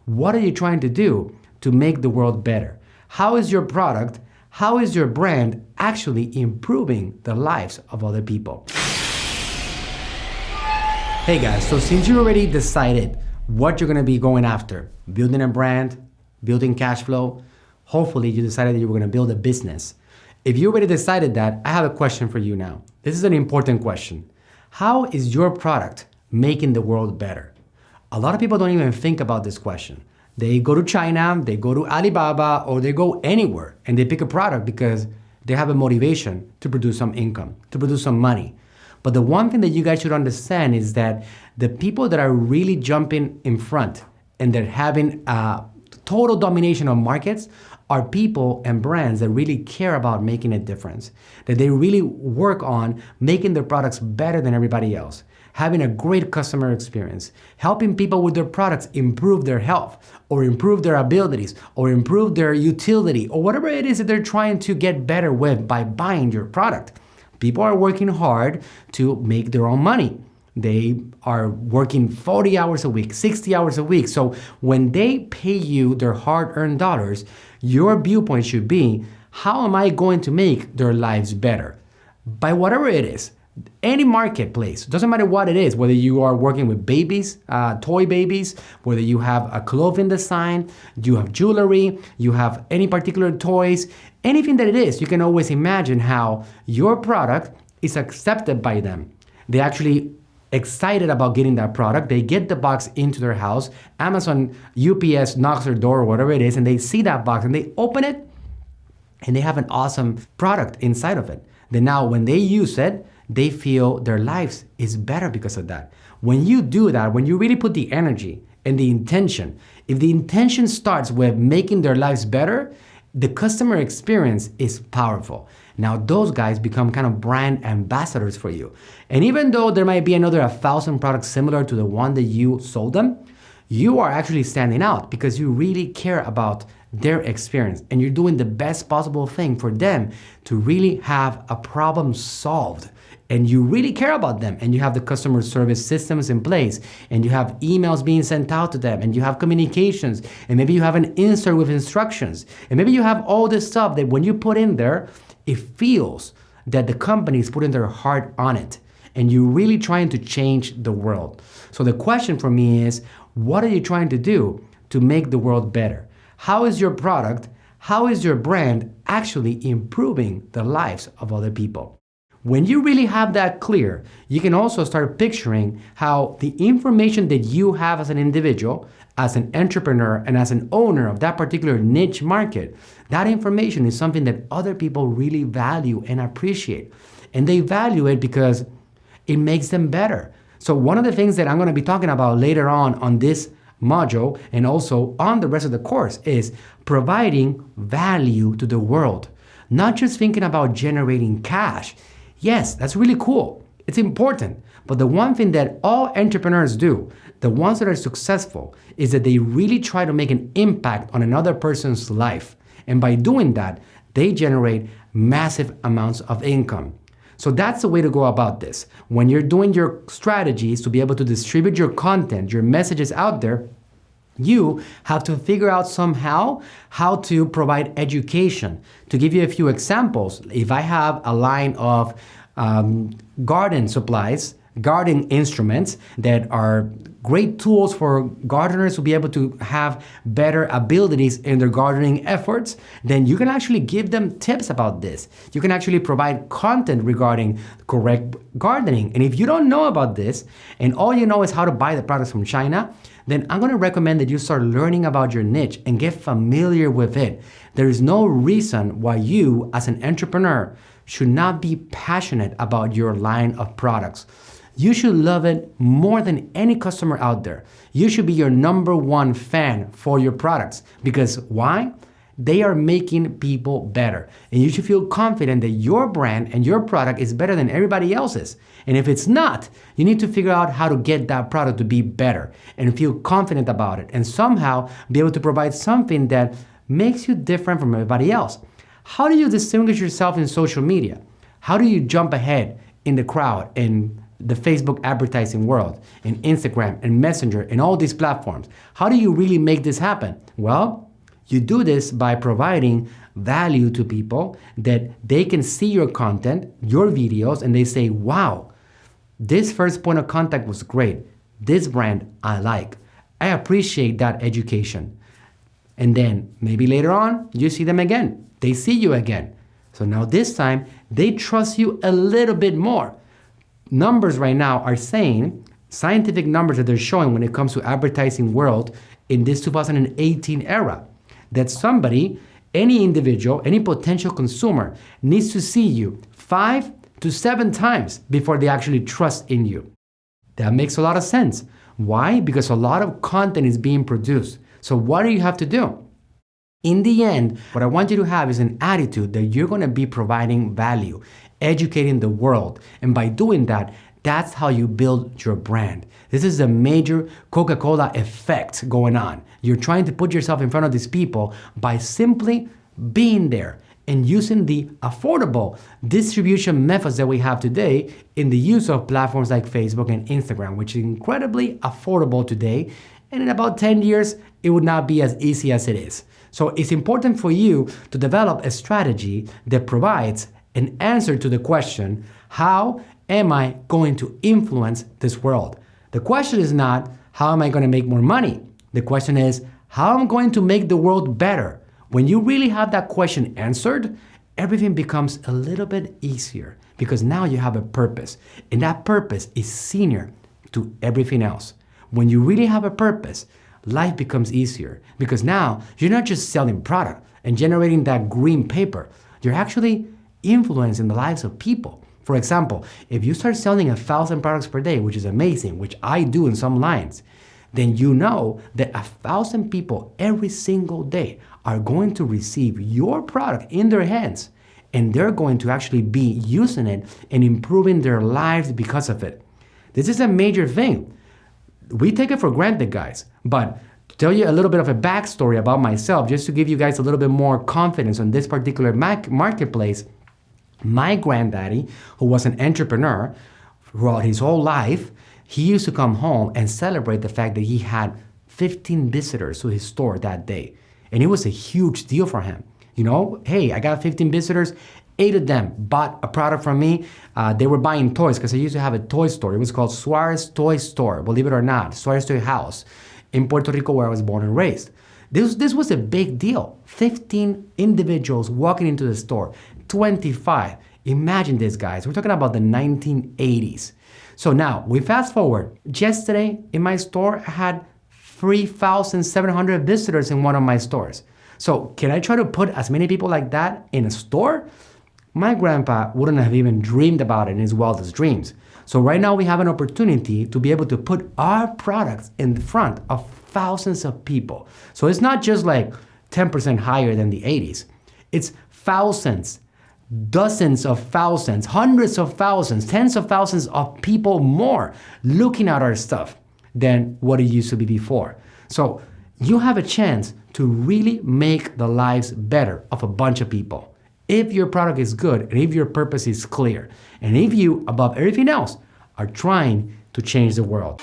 What are you trying to do to make the world better? How is your product, how is your brand actually improving the lives of other people? Hey guys, so since you already decided what you're gonna be going after, building a brand, building cash flow, hopefully you decided that you were gonna build a business. If you already decided that, I have a question for you now. This is an important question. How is your product making the world better? A lot of people don't even think about this question. They go to China, they go to Alibaba, or they go anywhere and they pick a product because they have a motivation to produce some income, to produce some money. But the one thing that you guys should understand is that the people that are really jumping in front and they're having total domination of markets are people and brands that really care about making a difference, that they really work on making their products better than everybody else, having a great customer experience, helping people with their products improve their health or improve their abilities or improve their utility or whatever it is that they're trying to get better with by buying your product. People are working hard to make their own money. They are working 40 hours a week, 60 hours a week. So when they pay you their hard-earned dollars, your viewpoint should be, how am I going to make their lives better? By whatever it is, any marketplace, doesn't matter what it is, whether you are working with babies, toy babies, whether you have a clothing design, you have jewelry, you have any particular toys, anything that it is, you can always imagine how your product is accepted by them. They actually excited about getting that product. They get the box into their house. Amazon, UPS knocks their door or whatever it is, and they see that box and they open it and they have an awesome product inside of it. Then now when they use it, they feel their lives is better because of that. When you do that, when you really put the energy and the intention, if the intention starts with making their lives better, the customer experience is powerful. Now those guys become kind of brand ambassadors for you. And even though there might be another 1,000 products similar to the one that you sold them, you are actually standing out because you really care about their experience and you're doing the best possible thing for them to really have a problem solved. And you really care about them and you have the customer service systems in place and you have emails being sent out to them and you have communications and maybe you have an insert with instructions and maybe you have all this stuff that when you put in there, it feels that the company is putting their heart on it and you're really trying to change the world. So the question for me is, what are you trying to do to make the world better? How is your product, how is your brand actually improving the lives of other people? When you really have that clear, you can also start picturing how the information that you have as an individual, as an entrepreneur, and as an owner of that particular niche market, that information is something that other people really value and appreciate. And they value it because it makes them better. So one of the things that I'm going to be talking about later on this module and also on the rest of the course is providing value to the world, not just thinking about generating cash. Yes, that's really cool. It's important. But the one thing that all entrepreneurs do, the ones that are successful, is that they really try to make an impact on another person's life. And by doing that, they generate massive amounts of income. So that's the way to go about this. When you're doing your strategies to be able to distribute your content, your messages out there, you have to figure out somehow how to provide education. To give you a few examples, if I have a line of garden supplies, garden instruments that are great tools for gardeners to be able to have better abilities in their gardening efforts, then you can actually give them tips about this. You can actually provide content regarding correct gardening. And if you don't know about this, and all you know is how to buy the products from China, then I'm going to recommend that you start learning about your niche and get familiar with it. There is no reason why you, as an entrepreneur, should not be passionate about your line of products. You should love it more than any customer out there. You should be your #1 fan for your products. Because why? They are making people better. And you should feel confident that your brand and your product is better than everybody else's. And if it's not, you need to figure out how to get that product to be better and feel confident about it and somehow be able to provide something that makes you different from everybody else. How do you distinguish yourself in social media? How do you jump ahead in the crowd and the Facebook advertising world, and Instagram and Messenger and all these platforms. How do you really make this happen? Well, you do this by providing value to people that they can see your content, your videos, and they say, wow, this first point of contact was great. This brand I like. I appreciate that education. And then maybe later on, you see them again. They see you again. So now this time, they trust you a little bit more. Numbers right now are saying, scientific numbers that they're showing when it comes to advertising world in this 2018 era, that somebody, any individual, any potential consumer needs to see you 5 to 7 times before they actually trust in you. That makes a lot of sense. Why? Because a lot of content is being produced. So what do you have to do? In the end, what I want you to have is an attitude that you're going to be providing value, educating the world. And by doing that, that's how you build your brand. This is a major Coca-Cola effect going on. You're trying to put yourself in front of these people by simply being there and using the affordable distribution methods that we have today in the use of platforms like Facebook and Instagram, which is incredibly affordable today. And in about 10 years, it would not be as easy as it is. So it's important for you to develop a strategy that provides an answer to the question, how am I going to influence this world? The question is not, how am I going to make more money? The question is, how am I going to make the world better? When you really have that question answered, everything becomes a little bit easier because now you have a purpose, and that purpose is senior to everything else. When you really have a purpose, life becomes easier because now you're not just selling product and generating that green paper. You're actually influencing the lives of people. For example, if you start selling 1,000 products per day, which is amazing, which I do in some lines, then you know that 1,000 people every single day are going to receive your product in their hands, and they're going to actually be using it and improving their lives because of it. This is a major thing. We take it for granted, guys, but to tell you a little bit of a backstory about myself, just to give you guys a little bit more confidence on this particular marketplace, my granddaddy, who was an entrepreneur throughout his whole life, he used to come home and celebrate the fact that he had 15 visitors to his store that day. And it was a huge deal for him. You know, hey, I got 15 visitors, 8 of them bought a product from me. They were buying toys because I used to have a toy store. It was called Suarez Toy Store, believe it or not, Suarez Toy House in Puerto Rico, where I was born and raised. This was a big deal. 15 individuals walking into the store, 25. Imagine this, guys. We're talking about the 1980s. So now we fast forward. Yesterday in my store, I had 3,700 visitors in one of my stores. So can I try to put as many people like that in a store? My grandpa wouldn't have even dreamed about it in his wildest dreams. So right now we have an opportunity to be able to put our products in front of thousands of people. So it's not just like 10% higher than the 80s. It's thousands, dozens of thousands, hundreds of thousands, tens of thousands of people more looking at our stuff than what it used to be before. So you have a chance to really make the lives better of a bunch of people. If your product is good, and if your purpose is clear, and if you, above everything else, are trying to change the world.